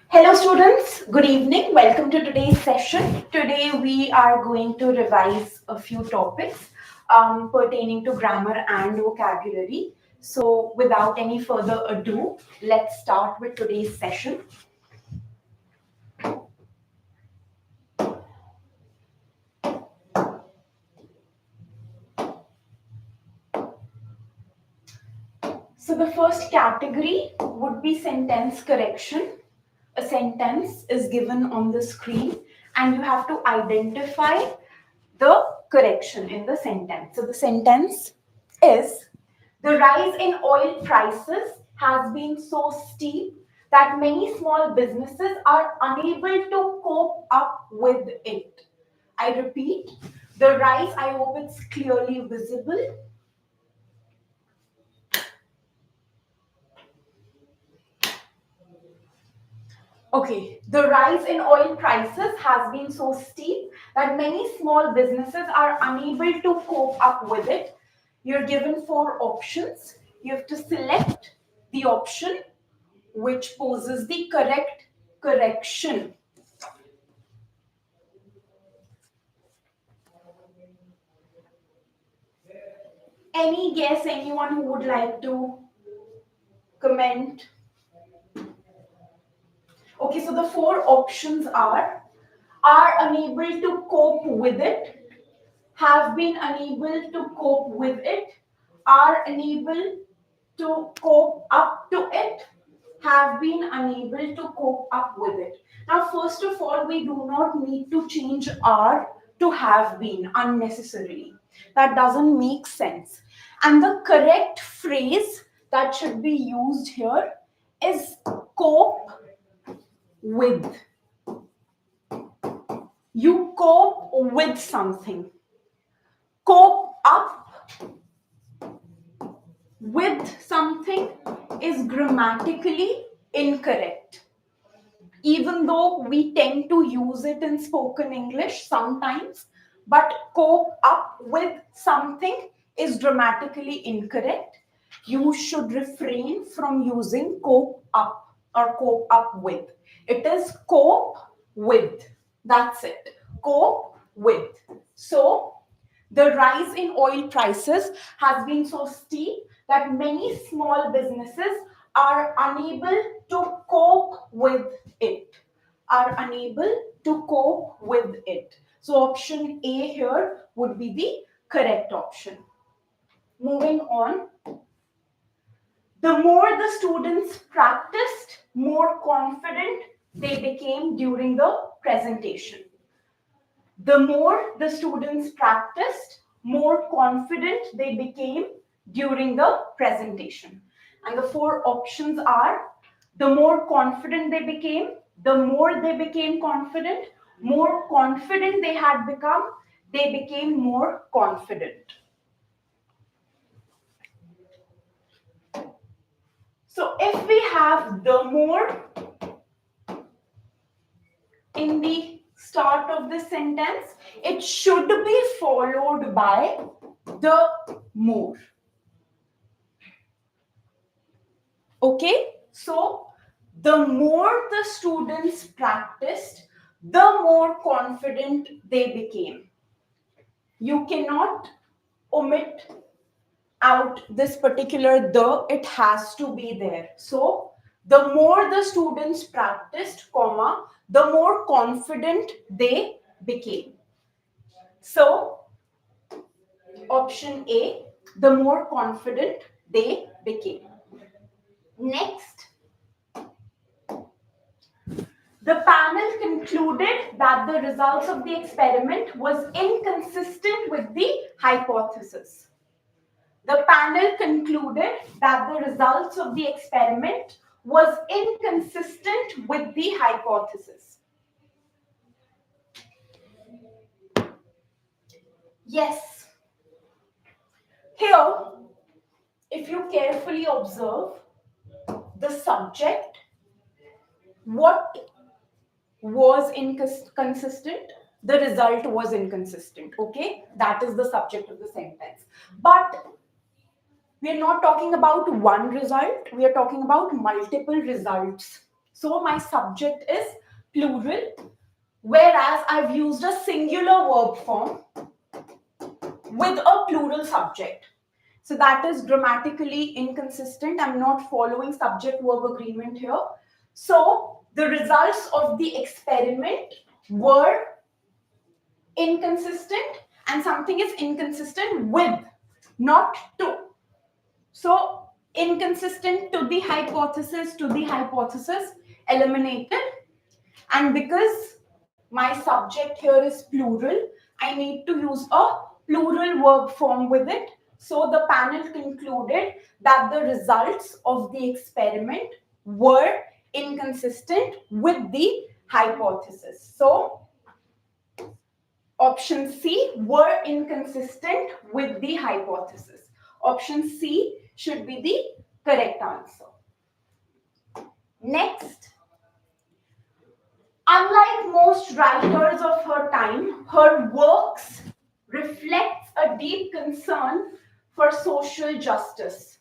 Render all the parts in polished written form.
Hello students, good evening. Welcome to today's session. Today we are going to revise a few topics pertaining to grammar and vocabulary. So without any further ado, let's start with today's session. So the first category would be sentence correction. A sentence is given on the screen and you have to identify the correction in the sentence. So the sentence is, the rise in oil prices has been so steep that many small businesses are unable to cope up with it. I repeat, the rise, I hope it's clearly visible. Okay, the rise in oil prices has been so steep that many small businesses are unable to cope up with it. You're given 4 options. You have to select the option which poses the correct correction. Any guess, anyone who would like to comment? Okay, so the 4 options are unable to cope with it, have been unable to cope with it, are unable to cope up to it, have been unable to cope up with it. Now, first of all, we do not need to change are to have been unnecessarily. That doesn't make sense. And the correct phrase that should be used here is cope with. You cope with something. Cope up with something is grammatically incorrect. Even though we tend to use it in spoken English sometimes, but cope up with something is grammatically incorrect. You should refrain from using cope up or cope up with. It is cope with. That's it. Cope with. So, the rise in oil prices has been so steep that many small businesses are unable to cope with it. Are unable to cope with it. So option A here would be the correct option. Moving on. The more the students practiced, more confident they became during the presentation. The more the students practiced, more confident they became during the presentation. And the 4 options are, the more confident the more they became confident, more confident they had become, they became more confident. So if we have the more in the start of the sentence, it should be followed by the more. Okay, so the more the students practiced, the more confident they became. You cannot omit out this particular the, it has to be there. So the more the students practiced, comma, the more confident they became. So option A, the more confident they became. Next, the panel concluded that the results of the experiment was inconsistent with the hypothesis. The panel concluded that the results of the experiment was inconsistent with the hypothesis. Yes. Here, if you carefully observe the subject, what was inconsistent? the result was inconsistent. Okay, that is the subject of the sentence. But we are not talking about one result, we are talking about multiple results. So my subject is plural, whereas I've used a singular verb form with a plural subject. So that is grammatically inconsistent. I'm not following subject verb agreement here. So the results of the experiment were inconsistent, and something is inconsistent with, not to. So inconsistent to the hypothesis eliminated. And because my subject here is plural, I need to use a plural verb form with it. So the panel concluded that the results of the experiment were inconsistent with the hypothesis. So option C, were inconsistent with the hypothesis. Option C should be the correct answer. Next, unlike most writers of her time, her works reflects a deep concern for social justice.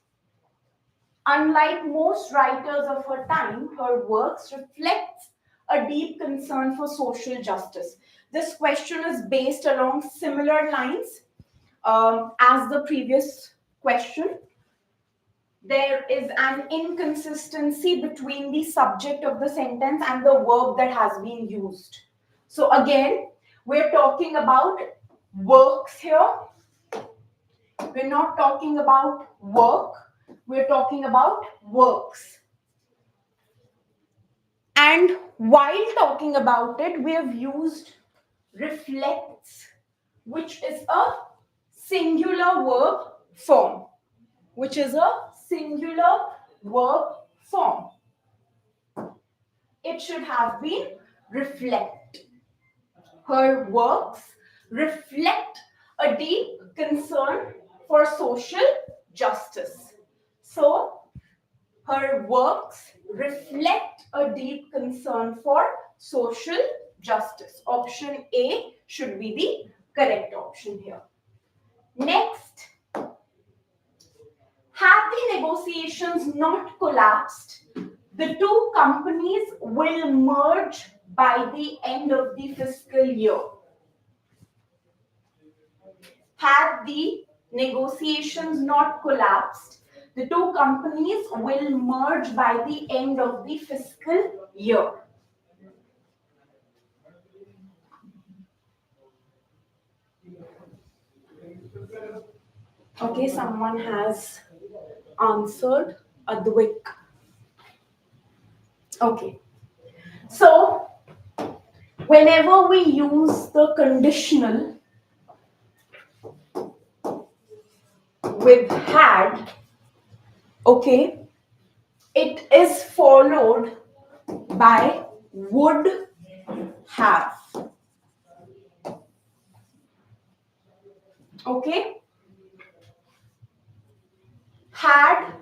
Unlike most writers of her time, her works reflects a deep concern for social justice. This question is based along similar lines as the previous question. There is an inconsistency between the subject of the sentence and the verb that has been used. So again, we're talking about works here. We're not talking about work. We're talking about works. And while talking about it, we have used reflects, which is a singular verb form. Which is a singular verb form. It should have been reflect. Her works reflect a deep concern for social justice. So, her works reflect a deep concern for social justice. Option A should be the correct option here. Next, had the negotiations not collapsed, the two companies will merge by the end of the fiscal year. Had the negotiations not collapsed, the two companies will merge by the end of the fiscal year. Okay, someone has answered. Advik. Okay. So, whenever we use the conditional with had, okay, it is followed by would have. Okay, had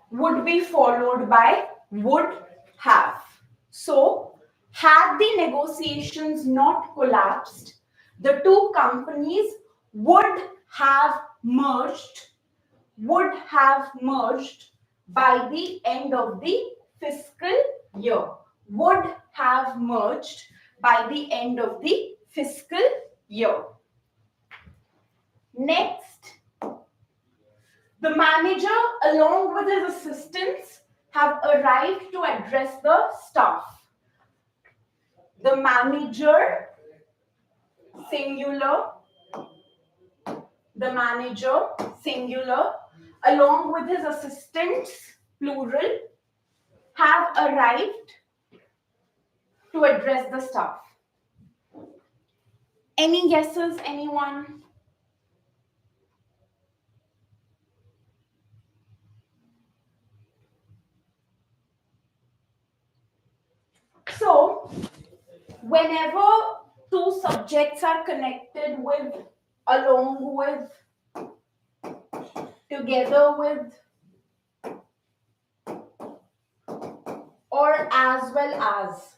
would be followed by would have. So, had the negotiations not collapsed, the two companies would have merged by the end of the fiscal year. Would have merged by the end of the fiscal year. Next, the manager, along with his assistants, have arrived to address the staff. The manager, singular, the manager, singular, along with his assistants, plural, have arrived to address the staff. Any guesses, anyone? So, whenever two subjects are connected with, along with, together with, or as well as,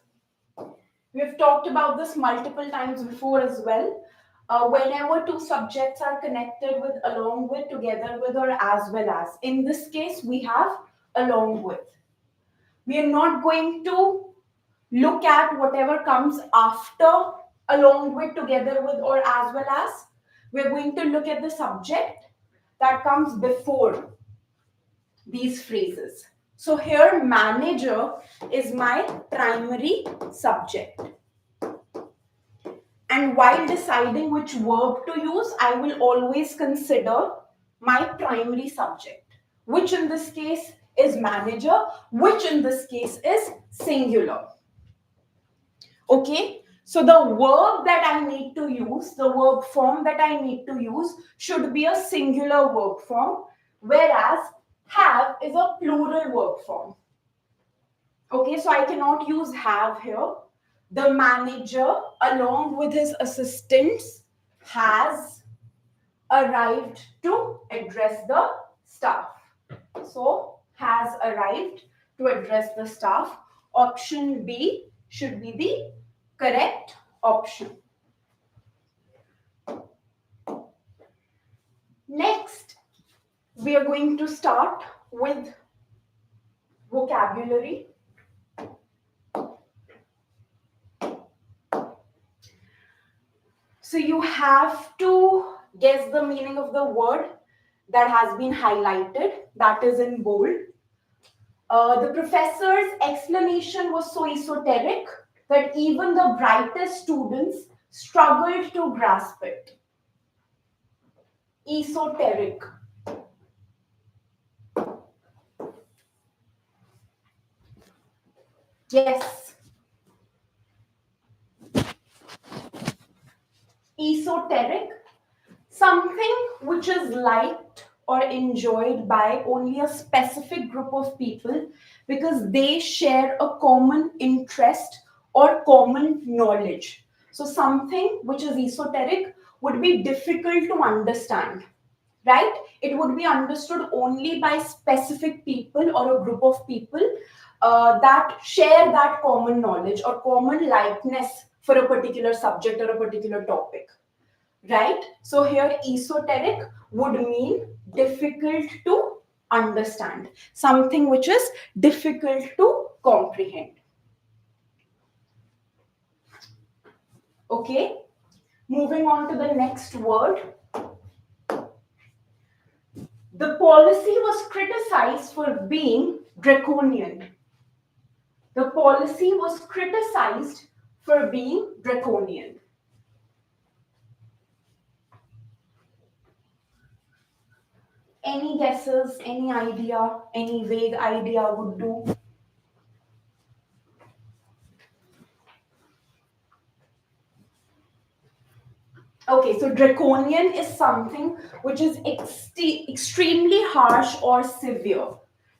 We've talked about this multiple times before as well. Whenever two subjects are connected with, along with, together with, or as well as. In this case, we have along with. We are not going to look at whatever comes after, along with, together with, or as well as. We're going to look at the subject that comes before these phrases. So here, manager is my primary subject. And while deciding which verb to use, I will always consider my primary subject, which in this case is manager, which in this case is singular. Okay, so the verb that I need to use, the verb form that I need to use should be a singular verb form, whereas have is a plural verb form. Okay, so I cannot use have here. The manager, along with his assistants, has arrived to address the staff. So, has arrived to address the staff. Option B should be the correct option. Next, we are going to start with vocabulary. So you have to guess the meaning of the word that has been highlighted, that is in bold. The professor's explanation was so esoteric that even the brightest students struggled to grasp it. Esoteric. Yes. Esoteric. Something which is liked or enjoyed by only a specific group of people because they share a common interest or common knowledge. So something which is esoteric would be difficult to understand, right? It would be understood only by specific people or a group of people that share that common knowledge or common likeness for a particular subject or a particular topic, right? So here esoteric would mean difficult to understand, something which is difficult to comprehend. Okay, moving on to the next word. The policy was criticized for being draconian. The policy was criticized for being draconian. Any guesses, any idea, any vague idea would do. Okay, so draconian is something which is extremely harsh or severe.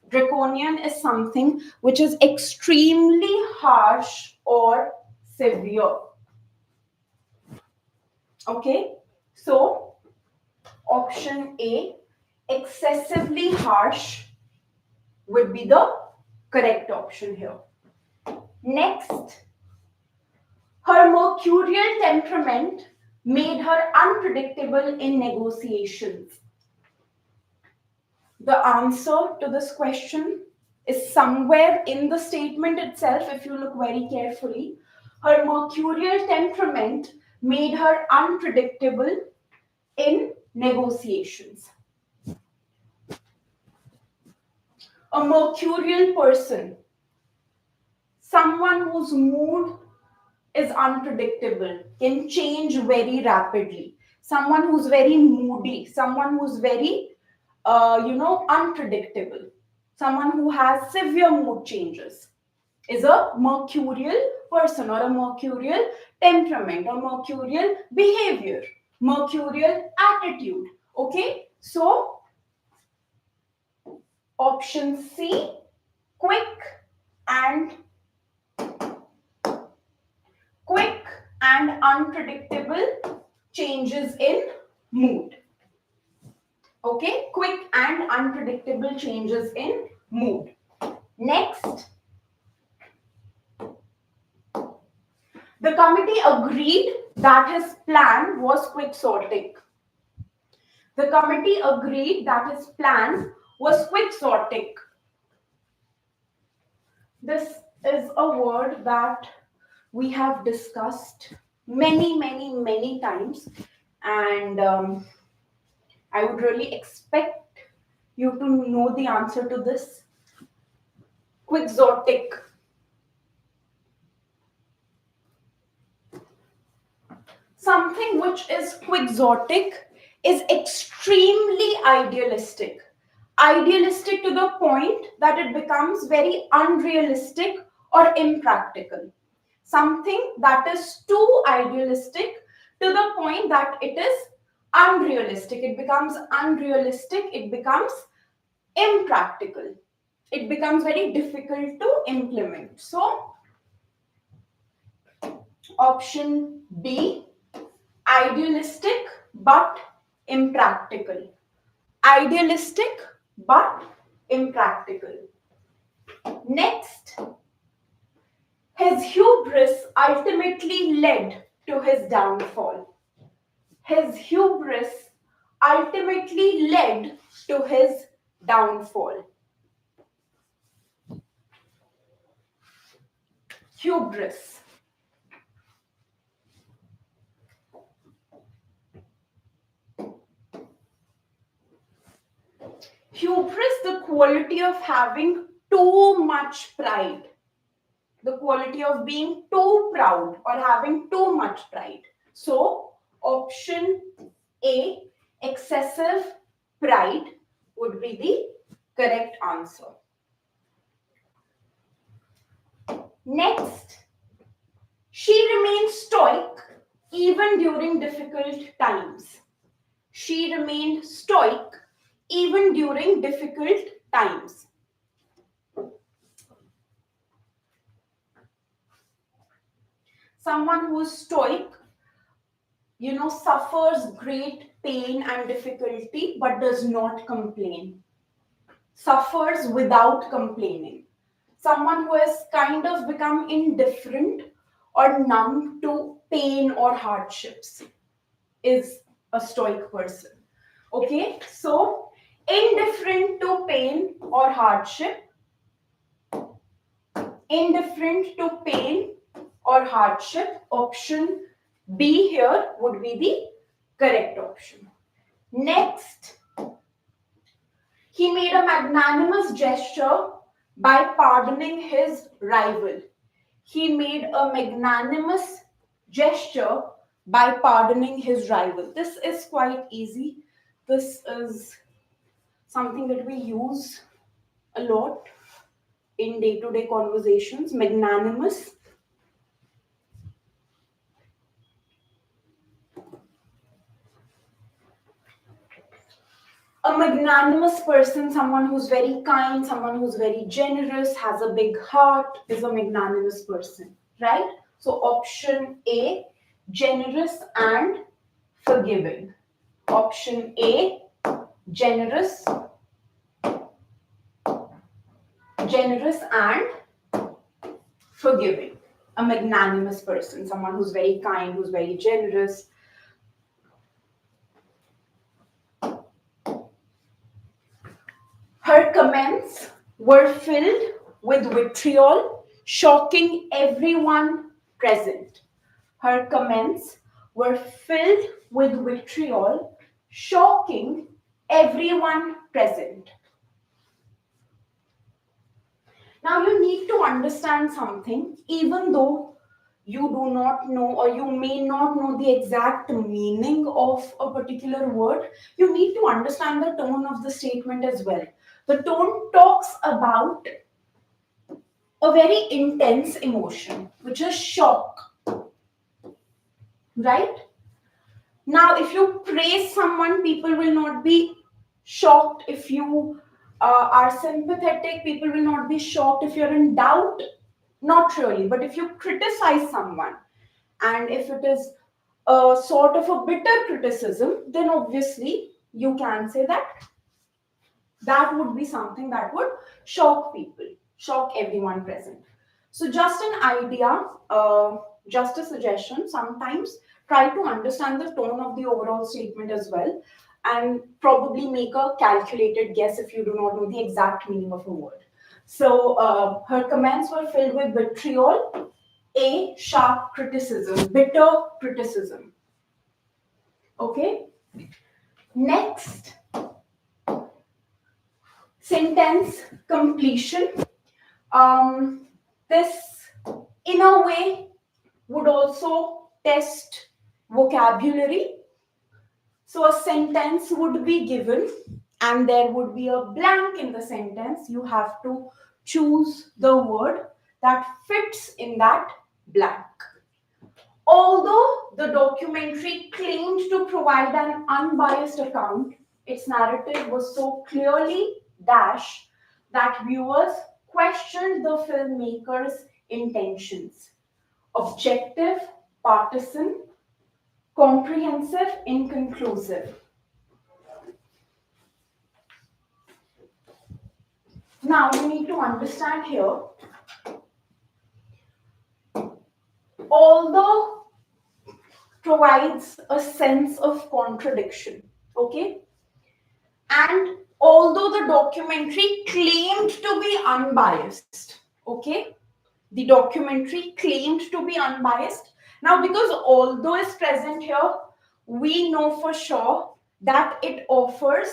Draconian is something which is extremely harsh or severe. Okay, so option A, excessively harsh, would be the correct option here. Next, her mercurial temperament made her unpredictable in negotiations. The answer to this question is somewhere in the statement itself, if you look very carefully. Her mercurial temperament made her unpredictable in negotiations. A mercurial person, someone whose mood is unpredictable, can change very rapidly. Someone who's very moody, someone who's very, unpredictable, someone who has severe mood changes is a mercurial person or a mercurial temperament or mercurial behavior, mercurial attitude. Okay, so option C, quick and unpredictable changes in mood. Okay, quick and unpredictable changes in mood. Next, The committee agreed that his plan was quixotic. The committee agreed that his plan was quixotic. This is a word that we have discussed many times, and I would really expect you to know the answer to this. Quixotic. Something which is quixotic is extremely idealistic. Idealistic to the point that it becomes very unrealistic or impractical. Something that is too idealistic to the point that it is unrealistic. It becomes unrealistic, it becomes impractical. It becomes very difficult to implement. So, option B, idealistic but impractical. Idealistic but impractical. Next, his hubris ultimately led to his downfall. His hubris ultimately led to his downfall. Hubris. Hubris, the quality of having too much pride, the quality of being too proud or having too much pride. So, option A, excessive pride, would be the correct answer. Next, she remained stoic even during difficult times. She remained stoic even during difficult times. Someone who is stoic, suffers great pain and difficulty but does not complain. Suffers without complaining. Someone who has kind of become indifferent or numb to pain or hardships is a stoic person. Okay, so indifferent to pain or hardship, indifferent to pain or hardship, option B here would be the correct option. Next, he made a magnanimous gesture by pardoning his rival. He made a magnanimous gesture by pardoning his rival. This is quite easy. This is something that we use a lot in day-to-day conversations. Magnanimous. A magnanimous person, someone who's very kind, someone who's very generous, has a big heart, is a magnanimous person, right? So option A, generous and forgiving. Option A, generous and forgiving. A magnanimous person, someone who's very kind, who's very generous. Her comments were filled with vitriol, shocking everyone present. Her comments were filled with vitriol, shocking everyone present. Now you need to understand something, even though you do not know or you may not know the exact meaning of a particular word, you need to understand the tone of the statement as well. The tone talks about a very intense emotion, which is shock, right? Now, if you praise someone, people will not be shocked. If you are sympathetic, people will not be shocked. If you're in doubt, not really. But if you criticize someone, and if it is a sort of a bitter criticism, then obviously you can say that that would be something that would shock people, shock everyone present. So just an idea, just a suggestion, sometimes try to understand the tone of the overall statement as well, and probably make a calculated guess if you do not know the exact meaning of a word. So her comments were filled with vitriol, a sharp criticism, bitter criticism. Okay. Next, sentence completion. This, in a way, would also test vocabulary. So a sentence would be given and there would be a blank in the sentence. You have to choose the word that fits in that blank. Although the documentary claimed to provide an unbiased account, its narrative was so clearly dash that viewers questioned the filmmaker's intentions. Objective, partisan, comprehensive, inconclusive. Now you need to understand here, although provides a sense of contradiction, okay? And although the documentary claimed to be unbiased, okay? The documentary claimed to be unbiased. Now, because although is present here, we know for sure that it offers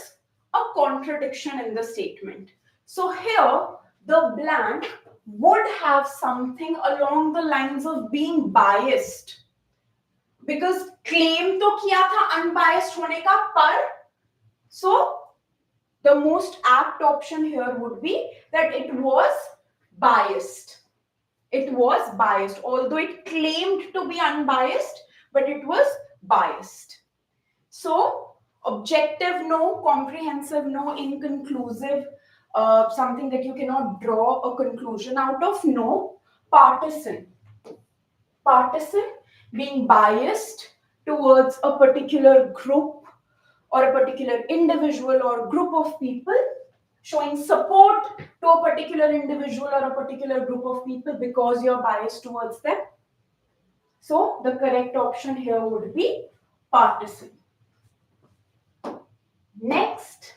a contradiction in the statement. So here, the blank would have something along the lines of being biased. Because claim to kiya tha unbiased hone ka, par, so the most apt option here would be that it was biased. It was biased, although it claimed to be unbiased, but it was biased. So, objective no, comprehensive no, inconclusive, something that you cannot draw a conclusion out of, no. Partisan. Partisan, being biased towards a particular group or a particular individual or group of people, showing support to a particular individual or a particular group of people because you're biased towards them. So the correct option here would be partisan. Next,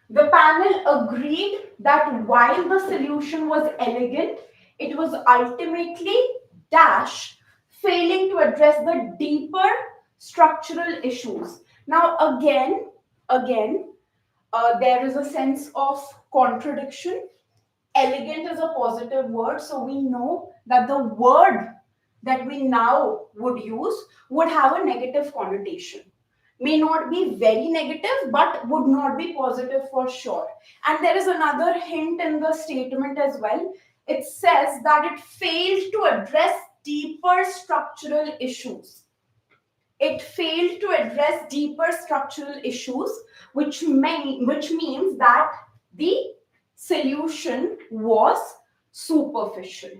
the panel agreed that while the solution was elegant, it was ultimately dash failing to address the deeper structural issues. Now again, there is a sense of contradiction. Elegant is a positive word, so we know that the word that we now would use would have a negative connotation. May not be very negative, but would not be positive for sure. And there is another hint in the statement as well. It says that it failed to address deeper structural issues. It failed to address deeper structural issues, which means that the solution was superficial.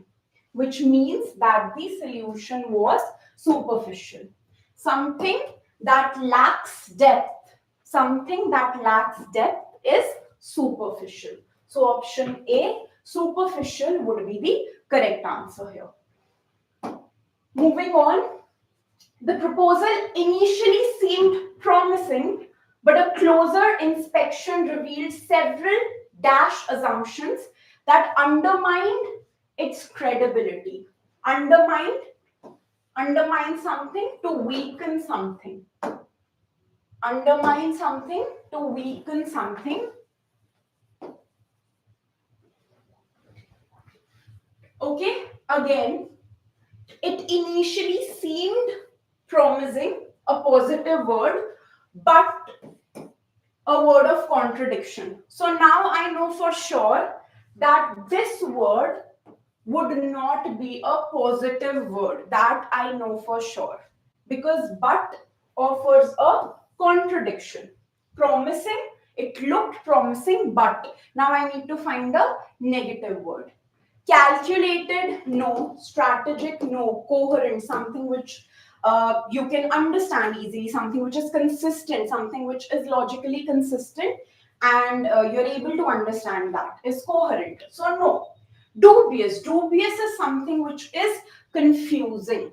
Which means that the solution was superficial. Something that lacks depth. Something that lacks depth is superficial. So option A, superficial, would be the correct answer here. Moving on. The proposal initially seemed promising, but a closer inspection revealed several dash assumptions that undermined its credibility. Undermine something to weaken something. Undermine something to weaken something. Okay, again, it initially seemed promising, a positive word, but a word of contradiction. So now I know for sure that this word would not be a positive word. That I know for sure. Because but offers a contradiction. Promising, it looked promising, but now I need to find a negative word. Calculated, no. Strategic, no. Coherent, something which you can understand easily, something which is consistent, something which is logically consistent. and you're able to understand that is coherent. So no. Dubious is something which is confusing.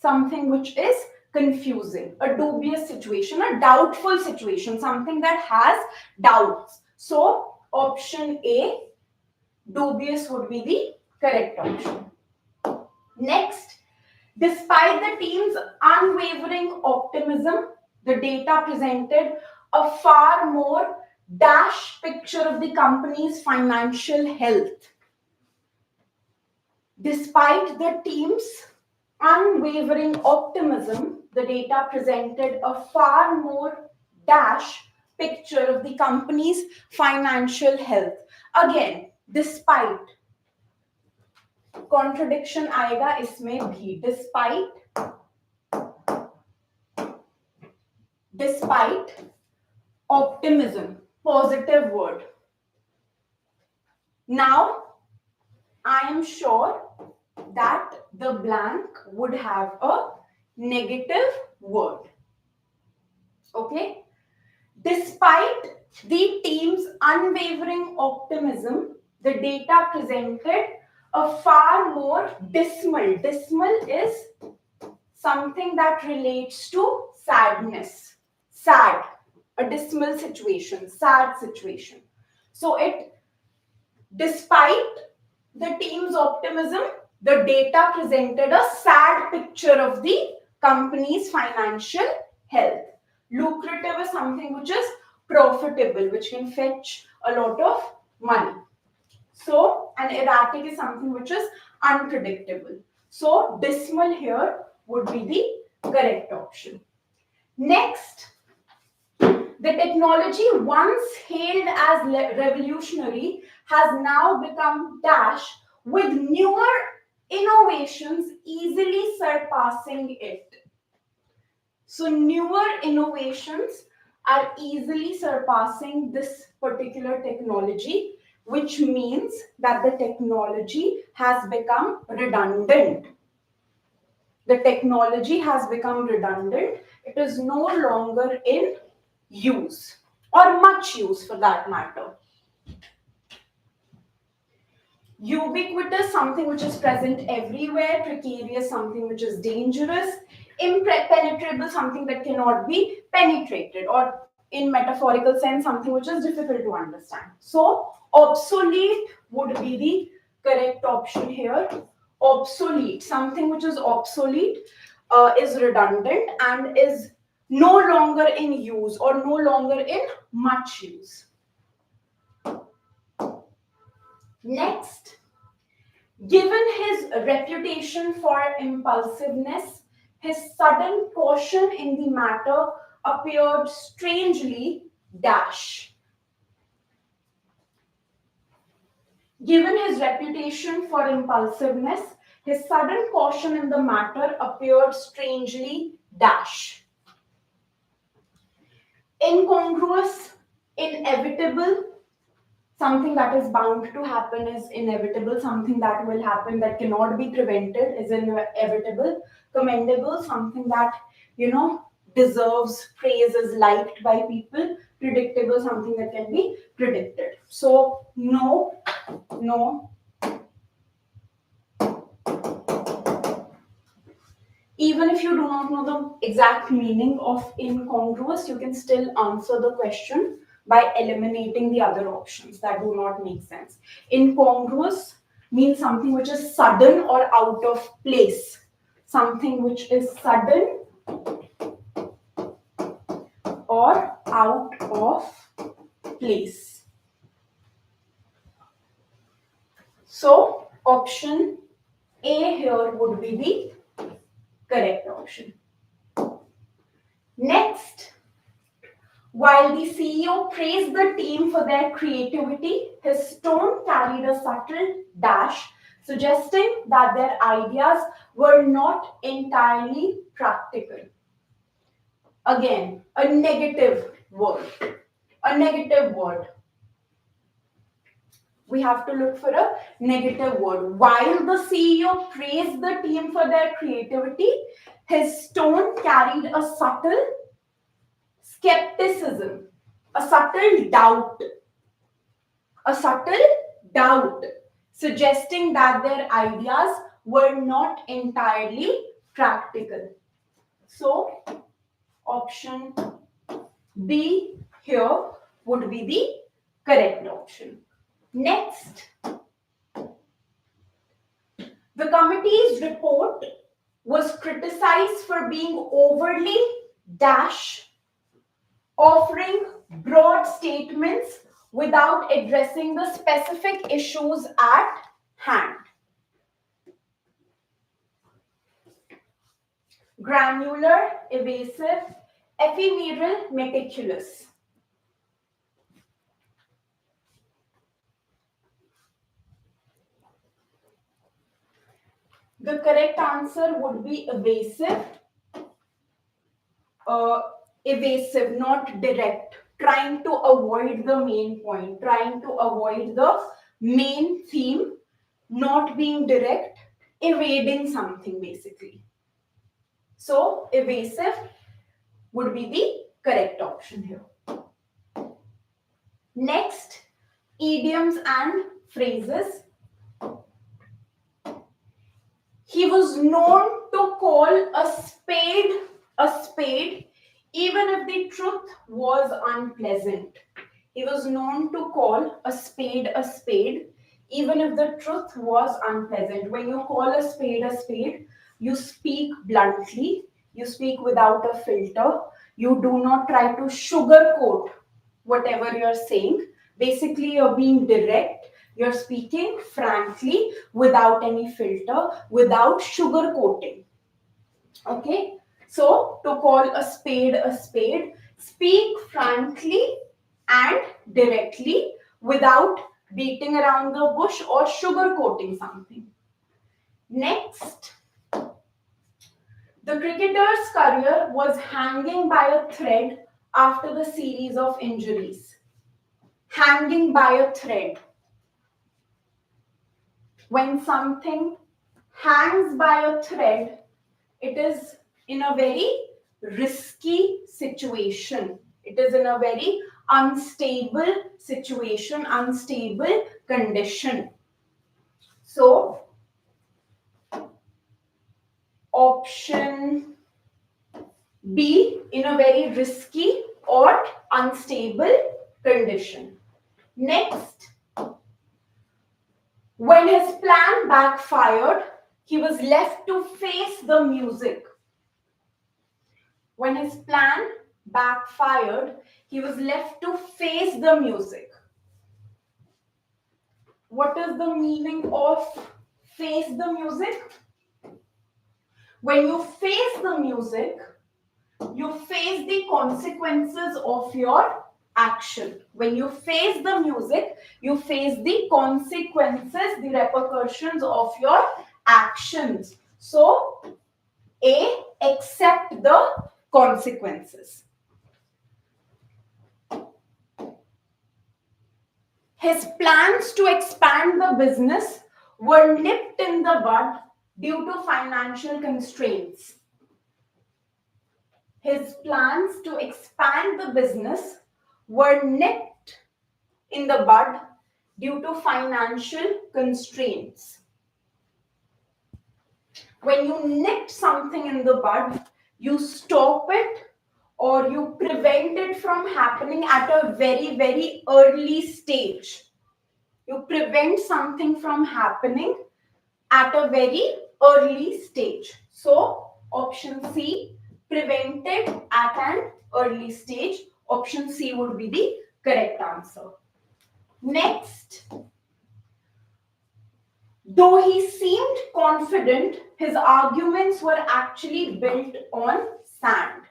Something which is confusing. A dubious situation, a doubtful situation, something that has doubts. So option A, dubious, would be the correct option. Next, despite the team's unwavering optimism, the data presented a far more dash picture of the company's financial health. Despite the team's unwavering optimism, the data presented a far more dash picture of the company's financial health. Again, despite, contradiction आएगा इसमें भी. Despite optimism, positive word. Now I am sure that the blank would have a negative word. Okay? Despite the team's unwavering optimism, the data presented a far more dismal. Dismal is something that relates to sadness. Sad. A dismal situation. Sad situation. So despite the team's optimism, the data presented a sad picture of the company's financial health. Lucrative is something which is profitable, which can fetch a lot of money. So, and erratic is something which is unpredictable. So, dismal here would be the correct option. Next, the technology once hailed as revolutionary has now become dash with newer innovations easily surpassing it. So newer innovations are easily surpassing this particular technology, which means that the technology has become redundant. The technology has become redundant. It is no longer in use, or much use for that matter. Ubiquitous, something which is present everywhere. Precarious, something which is dangerous. Impenetrable, something that cannot be penetrated, or in metaphorical sense, something which is difficult to understand. So obsolete would be the correct option here. Obsolete, something which is obsolete is redundant and is no longer in use or no longer in much use. Next, given his reputation for impulsiveness, his sudden caution in the matter appeared strangely dash. Given his reputation for impulsiveness, his sudden caution in the matter appeared strangely dash. Incongruous, inevitable, something that is bound to happen is inevitable, something that will happen that cannot be prevented is inevitable. Commendable, something that, deserves praise, is liked by people. Predictable, something that can be predicted. So no. Even if you do not know the exact meaning of incongruous, you can still answer the question by eliminating the other options that do not make sense. Incongruous means something which is sudden or out of place. Something which is sudden or out of place. So option A here would be the correct option. Next, while the CEO praised the team for their creativity, his tone carried a subtle dash, suggesting that their ideas were not entirely practical. Again, a negative word. A negative word. We have to look for a negative word. While the CEO praised the team for their creativity, his tone carried a subtle skepticism. a subtle doubt, a subtle doubt, suggesting that their ideas were not entirely practical. So, option B here would be the correct option. Next, the committee's report was criticized for being overly dash, offering broad statements without addressing the specific issues at hand. Granular, evasive, ephemeral, meticulous. The correct answer would be evasive. Evasive, not direct. Trying to avoid the main point, trying to avoid the main theme, not being direct, evading something basically. So, evasive would be the correct option here. Next, idioms and phrases. He was known to call a spade, even if the truth was unpleasant. He was known to call a spade, even if the truth was unpleasant. When you call a spade, you speak bluntly, you speak without a filter, you do not try to sugarcoat whatever you're saying. Basically, you're being direct, you're speaking frankly, without any filter, without sugarcoating. Okay? So, to call a spade, speak frankly and directly without beating around the bush or sugarcoating something. Next, the cricketer's career was hanging by a thread after the series of injuries. Hanging by a thread. When something hangs by a thread, it is in a very risky situation. It is in a very unstable situation, unstable condition. So, option B, in a very risky or unstable condition. Next, when his plan backfired, he was left to face the music. When his plan backfired, he was left to face the music. What is the meaning of face the music? When you face the music, you face the consequences of your action. When you face the music, you face the consequences, the repercussions of your actions. So, A, accept the consequences. His plans to expand the business were nipped in the bud due to financial constraints. His plans to expand the business were nipped in the bud due to financial constraints. When you nip something in the bud, you stop it or you prevent it from happening at a very, very early stage. You prevent something from happening at a very early stage. So, option C, prevented at an early stage. Option C would be the correct answer. Next, though he seemed confident, his arguments were actually built on sand.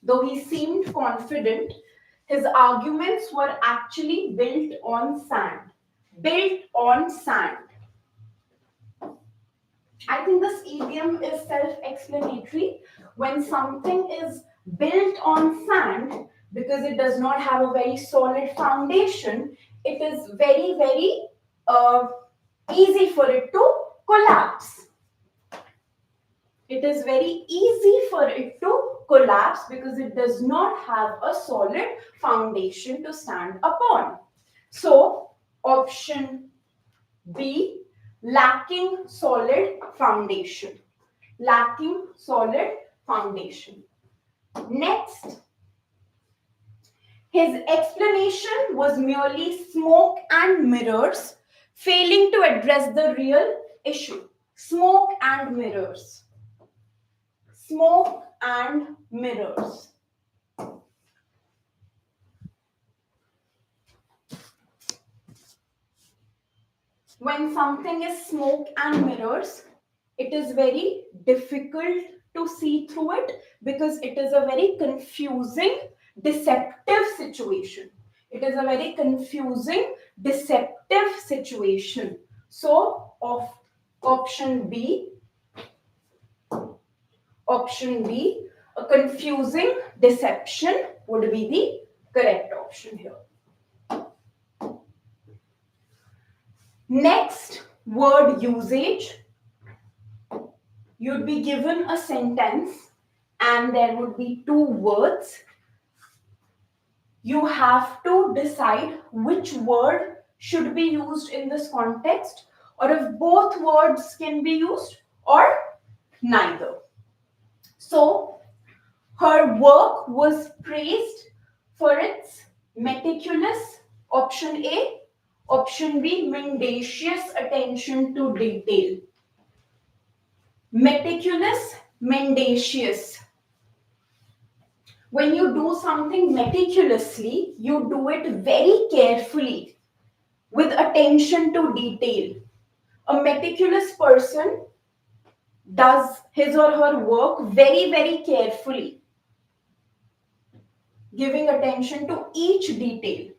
Though he seemed confident, his arguments were actually built on sand. Built on sand. I think this idiom is self-explanatory. When something is built on sand, because it does not have a very solid foundation, it is very, very easy for it to collapse. It is very easy for it to collapse because it does not have a solid foundation to stand upon. So, option B, lacking solid foundation. Lacking solid foundation. Next, his explanation was merely smoke and mirrors, failing to address the real issue. Smoke and mirrors. Smoke and mirrors. When something is smoke and mirrors, it is very difficult to see through it because it is a very confusing, deceptive situation. It is a very confusing, deceptive situation. So, of option B, a confusing deception would be the correct option here. Next, word usage. You'd be given a sentence and there would be two words. You have to decide which word should be used in this context, or if both words can be used or neither. So, her work was praised for its meticulous, option A, option B, mendacious attention to detail. Meticulous, mendacious. When you do something meticulously, you do it very carefully with attention to detail. A meticulous person does his or her work very, very carefully, giving attention to each detail.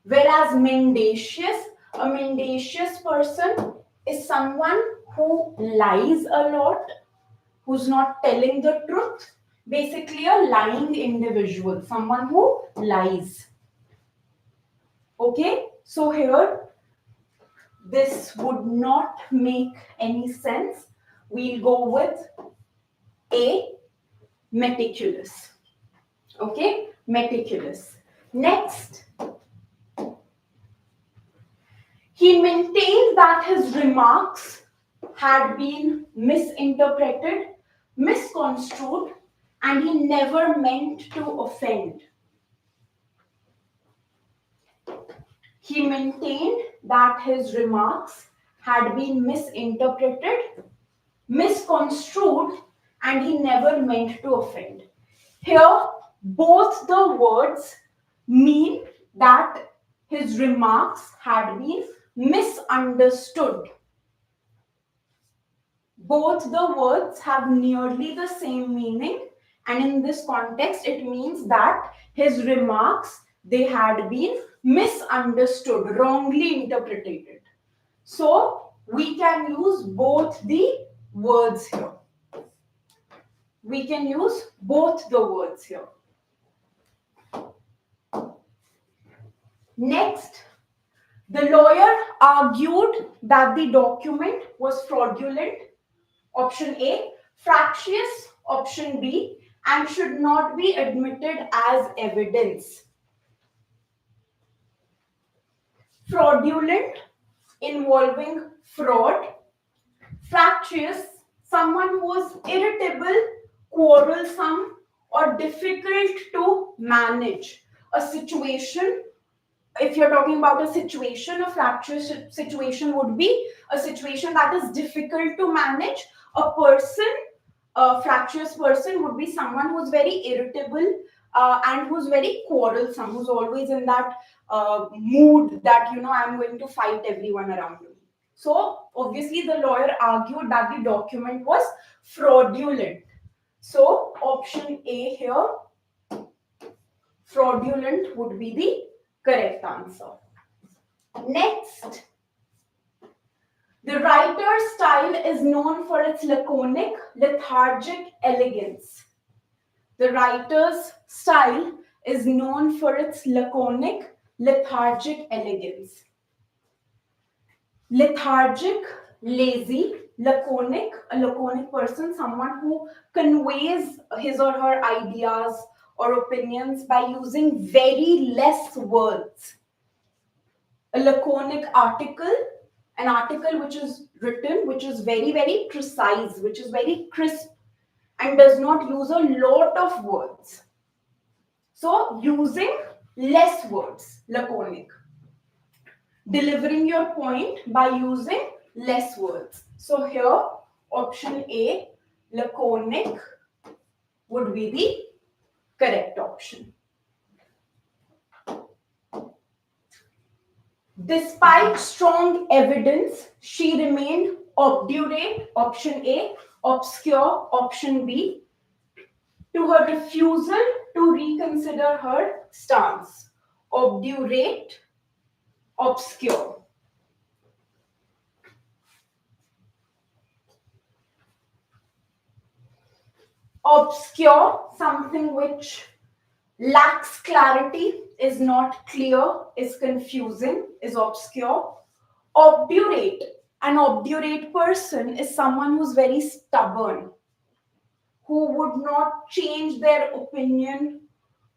Whereas mendacious, a mendacious person is someone who lies a lot, who's not telling the truth. Basically, a lying individual, someone who lies. Okay, so here this would not make any sense. We'll go with A, meticulous. Okay, meticulous. Next, he maintained that his remarks had been misinterpreted, misconstrued, and he never meant to offend. He maintained that his remarks had been misinterpreted, misconstrued, and he never meant to offend. Here, both the words mean that his remarks had been misunderstood. Both the words have nearly the same meaning, and in this context, it means that his remarks, they had been misunderstood, wrongly interpreted. So, we can use both the words here. We can use both the words here. Next, the lawyer argued that the document was fraudulent, option A, fractious, option B, and should not be admitted as evidence. Fraudulent, involving fraud. Fractious, someone who was irritable, quarrelsome, or difficult to manage. A situation, if you're talking about a situation, a fractious situation would be a situation that is difficult to manage. A fractious person would be someone who's very irritable and who's very quarrelsome, who's always in that mood that, I'm going to fight everyone around me. So, obviously, the lawyer argued that the document was fraudulent. So, option A here, fraudulent would be the correct answer. Next, the writer's style is known for its laconic, lethargic elegance. The writer's style is known for its laconic, lethargic elegance. Lethargic lazy, laconic. A laconic person, someone who conveys his or her ideas or opinions by using very less words. A laconic article, an article which is written, which is very, very precise, which is very crisp and does not use a lot of words. So, using less words, laconic. Delivering your point by using less words. So, here, option A, laconic, would be the correct option. Despite strong evidence, she remained obdurate, option A, obscure, option B, to her refusal to reconsider her stance. Obdurate, obscure. Obscure, something which lacks clarity, is not clear, is confusing, is obscure. Obdurate, an obdurate person is someone who's very stubborn, who would not change their opinion,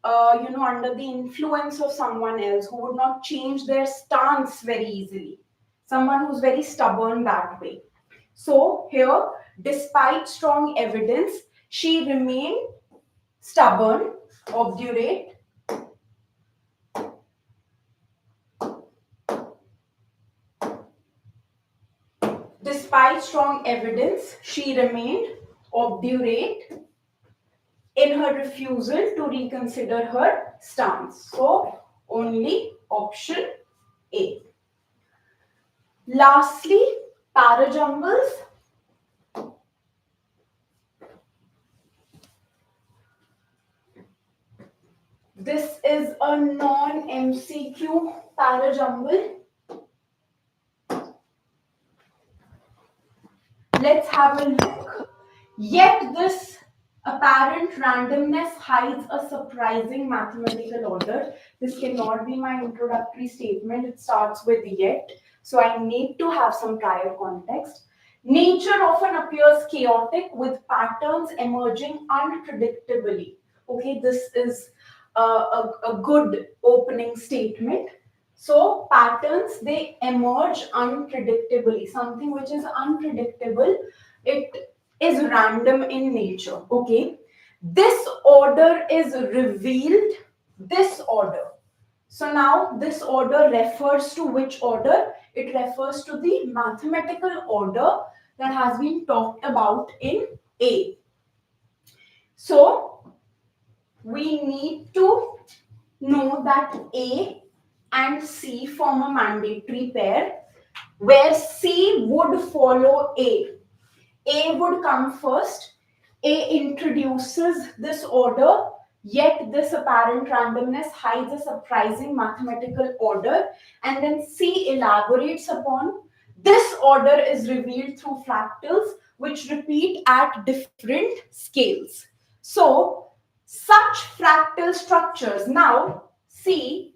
under the influence of someone else, who would not change their stance very easily. Someone who's very stubborn that way. So here, despite strong evidence, she remained stubborn, obdurate. Despite strong evidence, she remained obdurate in her refusal to reconsider her stance. So, only option A. Lastly, parajumbles. This is a non-MCQ parajumble. Let's have a look. Yet this apparent randomness hides a surprising mathematical order. This cannot be my introductory statement. It starts with yet. So I need to have some prior context. Nature often appears chaotic with patterns emerging unpredictably. Okay, this is a good opening statement. So patterns, they emerge unpredictably. Something which is unpredictable, it is random in nature. Okay, this order is revealed. This order. So now this order refers to which order? It refers to the mathematical order that has been talked about in A. So we need to know that A and C form a mandatory pair where C would follow A. A would come first. A introduces this order, yet this apparent randomness hides a surprising mathematical order, and then C elaborates upon. This order is revealed through fractals which repeat at different scales. So, such fractal structures, now C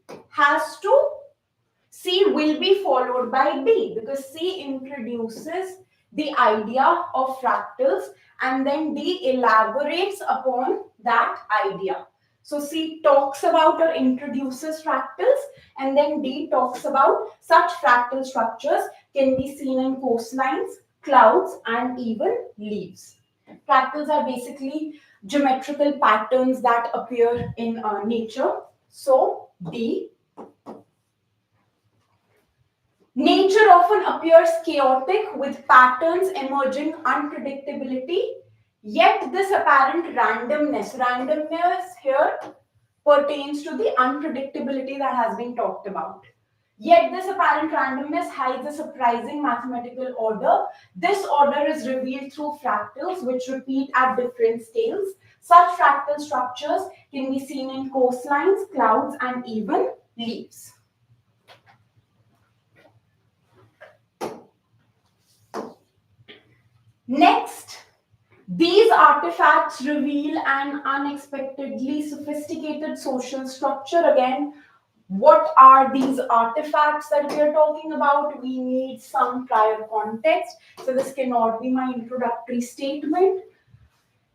will be followed by D because C introduces the idea of fractals and then D elaborates upon that idea. So C talks about or introduces fractals and then D talks about such fractal structures can be seen in coastlines, clouds and even leaves. Fractals are basically geometrical patterns that appear in nature. So D. Nature often appears chaotic with patterns emerging unpredictability, yet this apparent randomness here pertains to the unpredictability that has been talked about. Yet this apparent randomness hides a surprising mathematical order. This order is revealed through fractals which repeat at different scales. Such fractal structures can be seen in coastlines, clouds, and even leaves. Next, these artifacts reveal an unexpectedly sophisticated social structure. Again, What are these artifacts that we are talking about? We need some prior context. So this cannot be my introductory statement.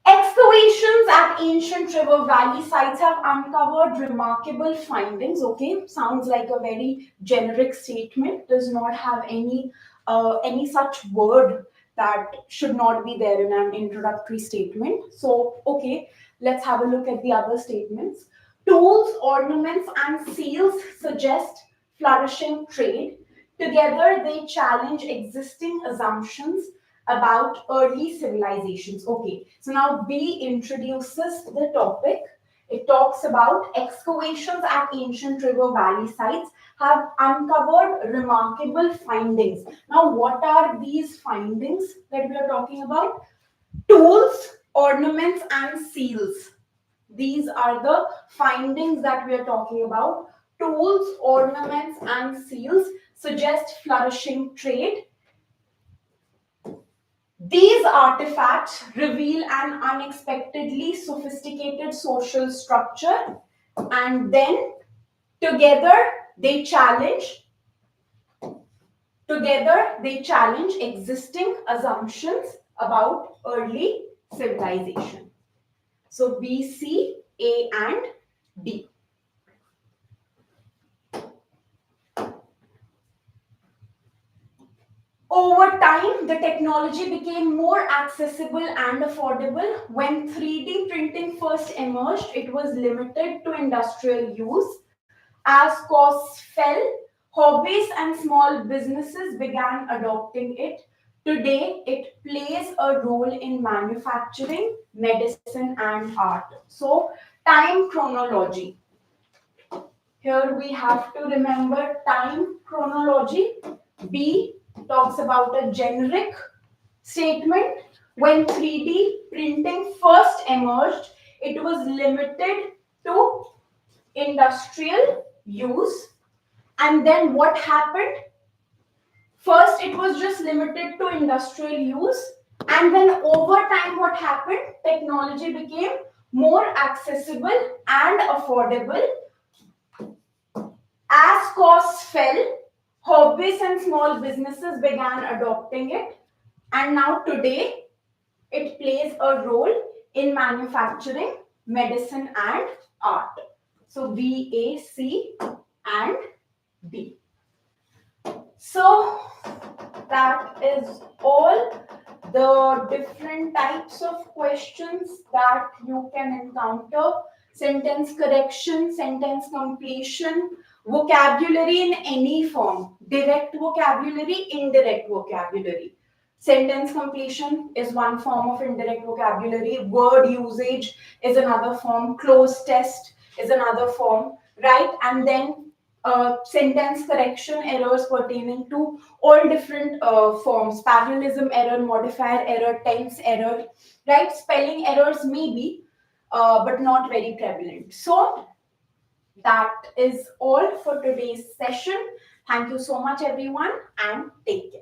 Excavations at ancient river valley sites have uncovered remarkable findings. Okay, sounds like a very generic statement, does not have any such word that should not be there in an introductory statement. So, okay, let's have a look at the other statements. Tools, ornaments, and seals suggest flourishing trade. Together, they challenge existing assumptions about early civilizations. Okay, so now B introduces the topic. It talks about excavations at ancient river valley sites have uncovered remarkable findings. Now, what are these findings that we are talking about? Tools, ornaments, and seals. These are the findings that we are talking about. Tools, ornaments, and seals suggest flourishing trade. These artifacts reveal an unexpectedly sophisticated social structure, and then together they challenge existing assumptions about early civilization. So B, C, A, and D. Over time, the technology became more accessible and affordable. When 3D printing first emerged, it was limited to industrial use. As costs fell, hobbies and small businesses began adopting it. Today, it plays a role in manufacturing, medicine, and art. So, time chronology. Here we have to remember time chronology. B talks about a generic statement. When 3D printing first emerged, it was limited to industrial use. And then what happened? First, it was just limited to industrial use. And then over time, what happened? Technology became more accessible and affordable. As costs fell, hobbies and small businesses began adopting it. And now today, it plays a role in manufacturing, medicine, and art. So B, A, C, and D. So that is all the different types of questions that you can encounter. Sentence correction, sentence completion, vocabulary in any form, direct vocabulary, indirect vocabulary. Sentence completion is one form of indirect vocabulary. Word usage is another form. Close test is another form, right? And then sentence correction errors pertaining to all different forms. Parallelism error, modifier error, tense error, right? Spelling errors maybe, but not very prevalent. So that is all for today's session. Thank you so much, everyone, and take care.